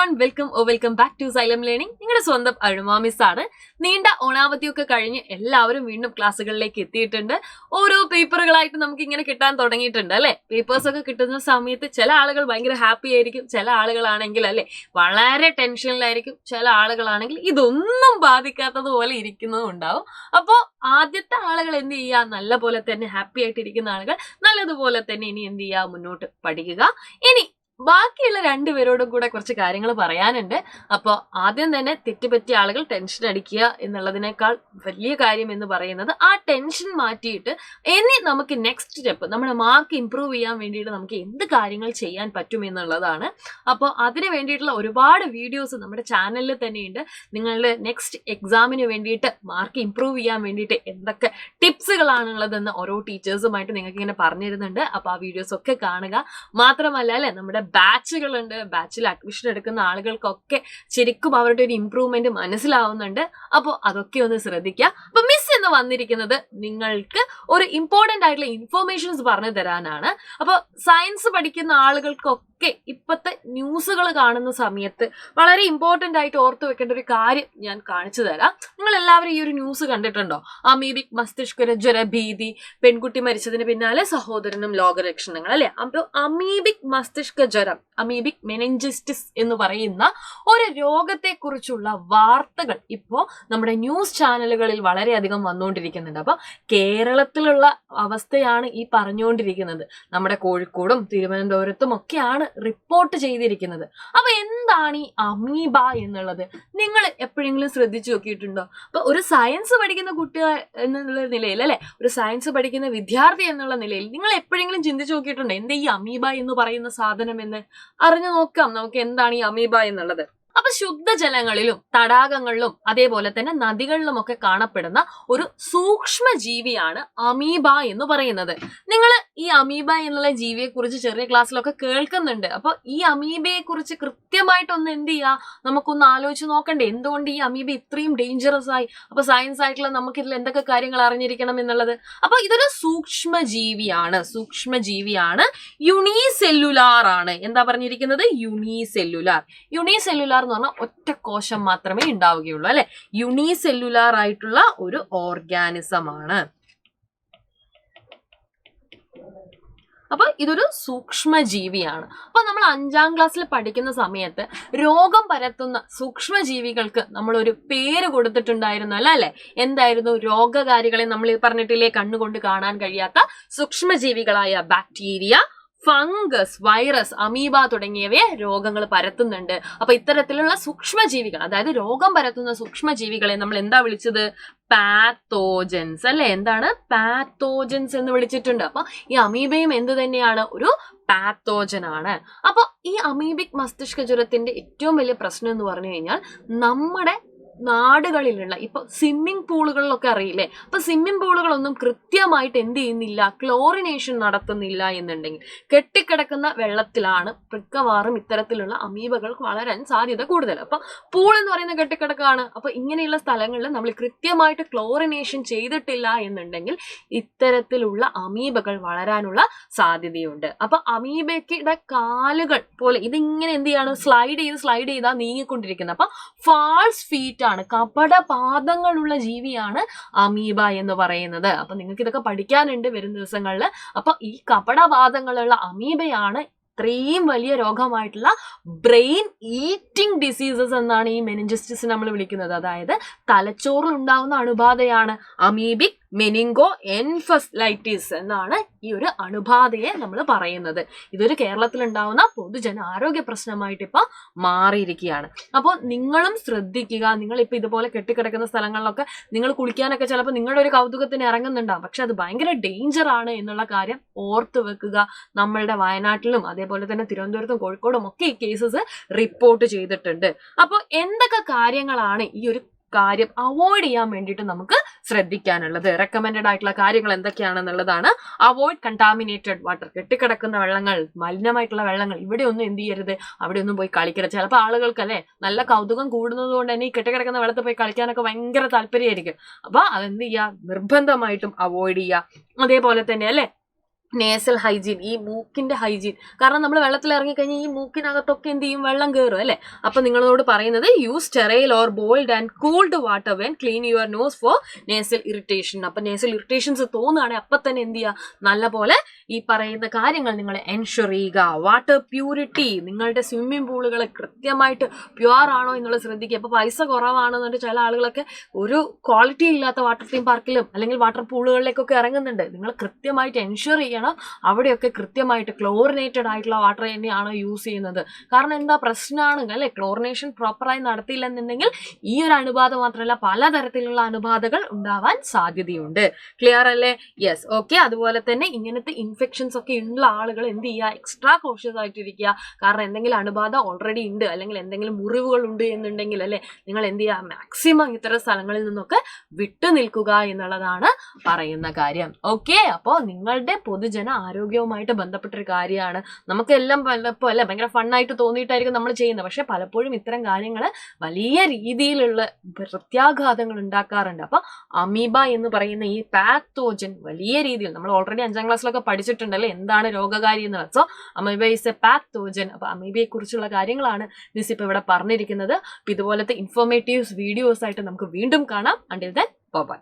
everyone, welcome back to Xylem Learning. നിങ്ങളുടെ സ്വന്തം അഴുമ miss ആണ്. നീണ്ട ഓണാവധിയൊക്കെ കഴിഞ്ഞ് എല്ലാവരും വീണ്ടും ക്ലാസ്സുകളിലേക്ക് എത്തിയിട്ടുണ്ട്. ഓരോ പേപ്പറുകളായിട്ട് നമുക്ക് ഇങ്ങനെ കിട്ടാൻ തുടങ്ങിയിട്ടുണ്ട് അല്ലെ. പേപ്പേഴ്സ് ഒക്കെ കിട്ടുന്ന സമയത്ത് ചില ആളുകൾ ഭയങ്കര ഹാപ്പി ആയിരിക്കും, ചില ആളുകളാണെങ്കിൽ അല്ലെ വളരെ ടെൻഷനിലായിരിക്കും, ചില ആളുകളാണെങ്കിൽ ഇതൊന്നും ബാധിക്കാത്തതുപോലെ ഇരിക്കുന്നതും ഉണ്ടാവും. അപ്പോൾ ആദ്യത്തെ ആളുകൾ എന്ത് ചെയ്യുക, നല്ല പോലെ തന്നെ ഹാപ്പി ആയിട്ട് ഇരിക്കുന്ന ആളുകൾ നല്ലതുപോലെ തന്നെ ഇനി എന്ത് ചെയ്യുക, മുന്നോട്ട് പഠിക്കുക. ഇനി ബാക്കിയുള്ള രണ്ടുപേരോടും കൂടെ കുറച്ച് കാര്യങ്ങൾ പറയാനുണ്ട്. അപ്പോൾ ആദ്യം തന്നെ തെറ്റുപറ്റിയ ആളുകൾ ടെൻഷൻ അടിക്കുക എന്നുള്ളതിനേക്കാൾ വലിയ കാര്യം എന്ന് പറയുന്നത് ആ ടെൻഷൻ മാറ്റിയിട്ട് ഇനി നമുക്ക് നെക്സ്റ്റ് സ്റ്റെപ്പ് നമ്മുടെ മാർക്ക് ഇംപ്രൂവ് ചെയ്യാൻ വേണ്ടിയിട്ട് നമുക്ക് എന്ത് കാര്യങ്ങൾ ചെയ്യാൻ പറ്റും എന്നുള്ളതാണ്. അപ്പോൾ അതിന് വേണ്ടിയിട്ടുള്ള ഒരുപാട് വീഡിയോസ് നമ്മുടെ ചാനലിൽ തന്നെയുണ്ട്. നിങ്ങളുടെ നെക്സ്റ്റ് എക്സാമിന് വേണ്ടിയിട്ട് മാർക്ക് ഇംപ്രൂവ് ചെയ്യാൻ വേണ്ടിയിട്ട് എന്തൊക്കെ ടിപ്സുകളാണുള്ളതെന്ന് ഓരോ ടീച്ചേഴ്സുമായിട്ട് നിങ്ങൾക്ക് ഇങ്ങനെ പറഞ്ഞിരുന്നുണ്ട്. അപ്പോൾ ആ വീഡിയോസ് ഒക്കെ കാണുക. മാത്രമല്ല അല്ലെ, നമ്മുടെ ബാച്ചുകളുണ്ട്. ബാച്ചിൽ അഡ്മിഷൻ എടുക്കുന്ന ആളുകൾക്കൊക്കെ ശരിക്കും അവരുടെ ഒരു ഇംപ്രൂവ്മെന്റ് മനസ്സിലാവുന്നുണ്ട്. അപ്പോൾ അതൊക്കെ ഒന്ന് ശ്രദ്ധിക്കുക. അപ്പൊ മിസ് എന്ന് വന്നിരിക്കുന്നത് നിങ്ങൾക്ക് ഒരു ഇമ്പോർട്ടന്റ് ആയിട്ടുള്ള ഇൻഫോർമേഷൻസ് പറഞ്ഞു തരാനാണ്. അപ്പൊ സയൻസ് പഠിക്കുന്ന ആളുകൾക്കൊക്കെ ഇപ്പോഴത്തെ ന്യൂസുകൾ കാണുന്ന സമയത്ത് വളരെ ഇമ്പോർട്ടന്റ് ആയിട്ട് ഓർത്തു വെക്കേണ്ട ഒരു കാര്യം ഞാൻ കാണിച്ചു തരാം. നിങ്ങൾ എല്ലാവരും ഈ ഒരു ന്യൂസ് കണ്ടിട്ടുണ്ടോ? അമീബിക് മസ്തിഷ്ക ജ്വര ഭീതി, പെൺകുട്ടി മരിച്ചതിന് പിന്നാലെ സഹോദരനും ലോകരക്ഷണങ്ങൾ അല്ലെ. അപ്പോൾ അമീബിക് മസ്തിഷ്ക ജ്വരം, അമീബിക് മെനിഞ്ചിറ്റിസ് എന്ന് പറയുന്ന ഒരു രോഗത്തെ കുറിച്ചുള്ള വാർത്തകൾ ഇപ്പോൾ നമ്മുടെ ന്യൂസ് ചാനലുകളിൽ വളരെയധികം വന്നുകൊണ്ടിരിക്കുന്നുണ്ട്. അപ്പൊ കേരളത്തിലുള്ള അവസ്ഥയാണ് ഈ പറഞ്ഞുകൊണ്ടിരിക്കുന്നത്. നമ്മുടെ കോഴിക്കോടും തിരുവനന്തപുരത്തും ഒക്കെയാണ് റിപ്പോർട്ട് ചെയ്തിരിക്കുന്നത്. അപ്പൊ എന്താണ് ഈ അമീബ എന്നുള്ളത് നിങ്ങൾ എപ്പോഴെങ്കിലും ശ്രദ്ധിച്ചു നോക്കിയിട്ടുണ്ടോ? അപ്പൊ ഒരു സയൻസ് പഠിക്കുന്ന കുട്ടി എന്നുള്ള നിലയിൽ അല്ലെ, ഒരു സയൻസ് പഠിക്കുന്ന വിദ്യാർത്ഥി എന്നുള്ള നിലയിൽ നിങ്ങൾ എപ്പോഴെങ്കിലും ചിന്തിച്ചു നോക്കിയിട്ടുണ്ടോ എന്താ ഈ അമീബ എന്ന് പറയുന്ന സാധനം എന്ന്? അറിഞ്ഞു നോക്കാം നമുക്ക് എന്താണ് ഈ അമീബ എന്നുള്ളത്. അപ്പൊ ശുദ്ധജലങ്ങളിലും തടാകങ്ങളിലും അതേപോലെ തന്നെ നദികളിലും ഒക്കെ കാണപ്പെടുന്ന ഒരു സൂക്ഷ്മ ജീവിയാണ് അമീബ എന്ന് പറയുന്നത്. നിങ്ങൾ ഈ അമീബ എന്നുള്ള ജീവിയെ കുറിച്ച് ചെറിയ ക്ലാസ്സിലൊക്കെ കേൾക്കുന്നുണ്ട്. അപ്പൊ ഈ അമീബയെ കുറിച്ച് കൃത്യമായിട്ടൊന്ന് എന്ത് ചെയ്യുക, നമുക്കൊന്ന് ആലോചിച്ച് നോക്കണ്ടേ എന്തുകൊണ്ട് ഈ അമീബ ഇത്രയും ഡേഞ്ചറസ് ആയി. അപ്പൊ സയൻസ് ആയിട്ടുള്ള നമുക്ക് ഇതിൽ എന്തൊക്കെ കാര്യങ്ങൾ അറിഞ്ഞിരിക്കണം എന്നുള്ളത്. അപ്പൊ ഇതൊരു സൂക്ഷ്മജീവിയാണ്. യൂണിസെല്ലുലാർ ആണ്. എന്താ പറഞ്ഞിരിക്കുന്നത്? യൂണിസെല്ലുലാർ എന്ന് പറഞ്ഞാൽ ഒറ്റ കോശം മാത്രമേ ഉണ്ടാവുകയുള്ളൂ അല്ലെ. യൂണിസെല്ലുലാർ ആയിട്ടുള്ള ഒരു ഓർഗാനിസം ആണ്. അപ്പൊ ഇതൊരു സൂക്ഷ്മജീവിയാണ്. അപ്പൊ നമ്മൾ 5ാം ക്ലാസ്സിൽ പഠിക്കുന്ന സമയത്ത് രോഗം പരത്തുന്ന സൂക്ഷ്മജീവികൾക്ക് നമ്മൾ ഒരു പേര് കൊടുത്തിട്ടുണ്ടായിരുന്നല്ലോ അല്ലെ. എന്തായിരുന്നു? രോഗകാരികളെ നമ്മൾ പറഞ്ഞിട്ടില്ലേ, കണ്ണുകൊണ്ട് കാണാൻ കഴിയാത്ത സൂക്ഷ്മജീവികളായ ബാക്ടീരിയ, ഫംഗസ്, വൈറസ്, അമീബ തുടങ്ങിയവയെ രോഗങ്ങൾ പരത്തുന്നുണ്ട്. അപ്പൊ ഇത്തരത്തിലുള്ള സൂക്ഷ്മജീവികൾ, അതായത് രോഗം പരത്തുന്ന സൂക്ഷ്മജീവികളെ നമ്മൾ എന്താ വിളിച്ചത്? പാത്തോജൻസ് അല്ലെ. എന്താണ്? പാത്തോജൻസ് എന്ന് വിളിച്ചിട്ടുണ്ട്. അപ്പൊ ഈ അമീബയും എന്ത് തന്നെയാണ്? ഒരു പാത്തോജൻ ആണ്. അപ്പൊ ഈ അമീബിക് മസ്തിഷ്ക ജ്വരത്തിന്റെ ഏറ്റവും വലിയ പ്രശ്നം എന്ന് പറഞ്ഞു കഴിഞ്ഞാൽ നമ്മുടെ നാടുകളിലുള്ള ഇപ്പൊ സ്വിമ്മിംഗ് പൂളുകളിലൊക്കെ അറിയില്ലേ, അപ്പൊ സ്വിമ്മിംഗ് പൂളുകളൊന്നും കൃത്യമായിട്ട് എന്ത് ചെയ്യുന്നില്ല, ക്ലോറിനേഷൻ നടത്തുന്നില്ല എന്നുണ്ടെങ്കിൽ കെട്ടിക്കിടക്കുന്ന വെള്ളത്തിലാണ് മിക്കവാറും ഇത്തരത്തിലുള്ള അമീബകൾക്ക് വളരാൻ സാധ്യത കൂടുതൽ. അപ്പൊ പൂൾ എന്ന് പറയുന്ന കെട്ടിക്കിടക്കാണ്. അപ്പൊ ഇങ്ങനെയുള്ള സ്ഥലങ്ങളിൽ നമ്മൾ കൃത്യമായിട്ട് ക്ലോറിനേഷൻ ചെയ്തിട്ടില്ല എന്നുണ്ടെങ്കിൽ ഇത്തരത്തിലുള്ള അമീബകൾ വളരാനുള്ള സാധ്യതയുണ്ട്. അപ്പൊ അമീബയുടെ കാലുകൾ പോലെ ഇതിങ്ങനെ എന്ത് ചെയ്യാണ്, സ്ലൈഡ് ചെയ്താ നീങ്ങിക്കൊണ്ടിരിക്കുന്നത്. അപ്പൊ ഫാൾസ് ഫീറ്റ്, കപടപാദങ്ങളുള്ള ജീവിയാണ് അമീബ എന്ന് പറയുന്നത്. അപ്പൊ നിങ്ങൾക്ക് ഇതൊക്കെ പഠിക്കാനുണ്ട് വരും ദിവസങ്ങളിൽ. അപ്പൊ ഈ കപടപാദങ്ങളുള്ള അമീബയാണ് ഇത്രയും വലിയ രോഗമായിട്ടുള്ള ബ്രെയിൻ ഈറ്റിംഗ് ഡിസീസസ് എന്നാണ് ഈ മെനിഞ്ചിറ്റിസ് നമ്മൾ വിളിക്കുന്നത്. അതായത് തലച്ചോറിൽ ഉണ്ടാവുന്ന അണുബാധയാണ് അമീബിക് മെനിങ്കോ എൻഫെഫലൈറ്റിസ് എന്നാണ് ഈ ഒരു അണുബാധയെ നമ്മൾ പറയുന്നത്. ഇതൊരു കേരളത്തിൽ ഉണ്ടാവുന്ന പൊതുജന ആരോഗ്യ പ്രശ്നമായിട്ട് ഇപ്പൊ മാറിയിരിക്കുകയാണ്. അപ്പോൾ നിങ്ങളും ശ്രദ്ധിക്കുക. നിങ്ങളിപ്പോ ഇതുപോലെ കെട്ടിക്കിടക്കുന്ന സ്ഥലങ്ങളിലൊക്കെ നിങ്ങൾ കുളിക്കാനൊക്കെ ചിലപ്പോൾ നിങ്ങളുടെ ഒരു കൗതുകത്തിന് ഇറങ്ങുന്നുണ്ടാവും, പക്ഷെ അത് ഭയങ്കര ഡേഞ്ചർ ആണ് എന്നുള്ള കാര്യം ഓർത്തു വെക്കുക. നമ്മളുടെ വയനാട്ടിലും അതേപോലെ തന്നെ തിരുവനന്തപുരത്തും കോഴിക്കോടും ഒക്കെ ഈ കേസസ് റിപ്പോർട്ട് ചെയ്തിട്ടുണ്ട്. അപ്പോൾ എന്തൊക്കെ കാര്യങ്ങളാണ് ഈ ഒരു കാര്യം അവോയ്ഡ് ചെയ്യാൻ വേണ്ടിയിട്ട് നമുക്ക് ശ്രദ്ധിക്കാനുള്ളത്, റെക്കമെൻഡഡ് ആയിട്ടുള്ള കാര്യങ്ങൾ എന്തൊക്കെയാണെന്നുള്ളതാണ്. അവോയ്ഡ് കണ്ടാമിനേറ്റഡ് വാട്ടർ, കെട്ടിക്കിടക്കുന്ന വെള്ളങ്ങൾ, മലിനമായിട്ടുള്ള വെള്ളങ്ങൾ, ഇവിടെ ഒന്നും എന്ത് ചെയ്യരുത്, അവിടെ ഒന്നും പോയി കളിക്കരുത്. ചിലപ്പോൾ ആളുകൾക്ക് അല്ലെ നല്ല കൗതുകം കൂടുന്നത് കൊണ്ട് തന്നെ ഈ കെട്ടിക്കിടക്കുന്ന വെള്ളത്തിൽ പോയി കളിക്കാനൊക്കെ ഭയങ്കര താല്പര്യമായിരിക്കും. അപ്പൊ അതെന്ത് ചെയ്യുക, നിർബന്ധമായിട്ടും അവോയ്ഡ് ചെയ്യുക. അതേപോലെ തന്നെ അല്ലെ നേസൽ ഹൈജീൻ, ഈ മൂക്കിന്റെ ഹൈജീൻ. കാരണം നമ്മൾ വെള്ളത്തിൽ ഇറങ്ങിക്കഴിഞ്ഞാൽ ഈ മൂക്കിനകത്തൊക്കെ എന്ത് ചെയ്യും, വെള്ളം കയറും അല്ലെ. അപ്പൊ നിങ്ങളോട് പറയുന്നത് use sterile or boiled and cooled water when clean your nose for nasal irritation. അപ്പൊ നേസൽ ഇറിറ്റേഷൻസ് തോന്നുകയാണെങ്കിൽ അപ്പൊ തന്നെ എന്ത് ചെയ്യുക, നല്ല പോലെ ഈ പറയുന്ന കാര്യങ്ങൾ നിങ്ങൾ എൻഷുർ ചെയ്യുക. വാട്ടർ പ്യൂരിറ്റി, നിങ്ങളുടെ സ്വിമ്മിംഗ് പൂളുകൾ കൃത്യമായിട്ട് പ്യുവർ ആണോ എന്നുള്ളത് ശ്രദ്ധിക്കുക. അപ്പൊ പൈസ കുറവാണെന്നുണ്ട് ചില ആളുകളൊക്കെ ഒരു ക്വാളിറ്റി ഇല്ലാത്ത വാട്ടർ തീം പാർക്കിലും അല്ലെങ്കിൽ വാട്ടർ പൂളുകളിലേക്കൊക്കെ ഇറങ്ങുന്നുണ്ട്. നിങ്ങൾ കൃത്യമായിട്ട് എൻഷുർ ചെയ്യുക അവിടെയൊക്കെ കൃത്യമായിട്ട് ക്ലോറിനേറ്റഡ് ആയിട്ടുള്ള വാട്ടർ തന്നെയാണോ യൂസ് ചെയ്യുന്നത്. കാരണം എന്താ പ്രശ്നമാണ് അല്ലെ, ക്ലോറിനേഷൻ പ്രോപ്പറായി നടത്തിയില്ലെന്നുണ്ടെങ്കിൽ ഈ ഒരു അണുബാധ മാത്രമല്ല പലതരത്തിലുള്ള അണുബാധകൾ ഉണ്ടാവാൻ സാധ്യതയുണ്ട്. ക്ലിയർ അല്ലേ? Yes, okay. അതുപോലെ തന്നെ ഇങ്ങനത്തെ ഇൻഫെക്ഷൻസ് ഒക്കെ ഉള്ള ആളുകൾ എന്ത് ചെയ്യുക, എക്സ്ട്രാ കോഷ്യസ് ആയിട്ടിരിക്കുക. കാരണം എന്തെങ്കിലും അണുബാധ ഓൾറെഡി ഉണ്ട് അല്ലെങ്കിൽ എന്തെങ്കിലും മുറിവുകൾ ഉണ്ട് എന്നുണ്ടെങ്കിൽ അല്ലെ, നിങ്ങൾ എന്ത് ചെയ്യുക, മാക്സിമം ഇത്തരം സ്ഥലങ്ങളിൽ നിന്നൊക്കെ വിട്ടു നിൽക്കുക എന്നുള്ളതാണ് പറയുന്ന കാര്യം. ഓക്കെ, അപ്പോൾ നിങ്ങളുടെ പൊതുജന ആരോഗ്യവുമായിട്ട് ബന്ധപ്പെട്ടൊരു കാര്യമാണ്. നമുക്കെല്ലാം പലപ്പോൾ അല്ലെ ഭയങ്കര ഫണ്ണായിട്ട് തോന്നിയിട്ടായിരിക്കും നമ്മൾ ചെയ്യുന്നത്. പക്ഷെ പലപ്പോഴും ഇത്തരം കാര്യങ്ങൾ വലിയ രീതിയിലുള്ള പ്രത്യാഘാതങ്ങൾ ഉണ്ടാക്കാറുണ്ട്. അപ്പൊ അമീബ എന്ന് പറയുന്ന ഈ പാത്തോജൻ വലിയ രീതിയിൽ നമ്മൾ ഓൾറെഡി 5ാം ക്ലാസ്സിലൊക്കെ പഠിച്ചിട്ടുണ്ടല്ലേ എന്താണ് രോഗകാരി എന്നുള്ളത്. So amoeba is A pathogen. അപ്പൊ അമീബയെ കുറിച്ചുള്ള കാര്യങ്ങളാണ് മിസ് ഇപ്പൊ ഇവിടെ പറഞ്ഞിരിക്കുന്നത്. അപ്പൊ ഇതുപോലത്തെ ഇൻഫോർമേറ്റീവ് വീഡിയോസ് ആയിട്ട് നമുക്ക് വീണ്ടും കാണാം. Until then bye.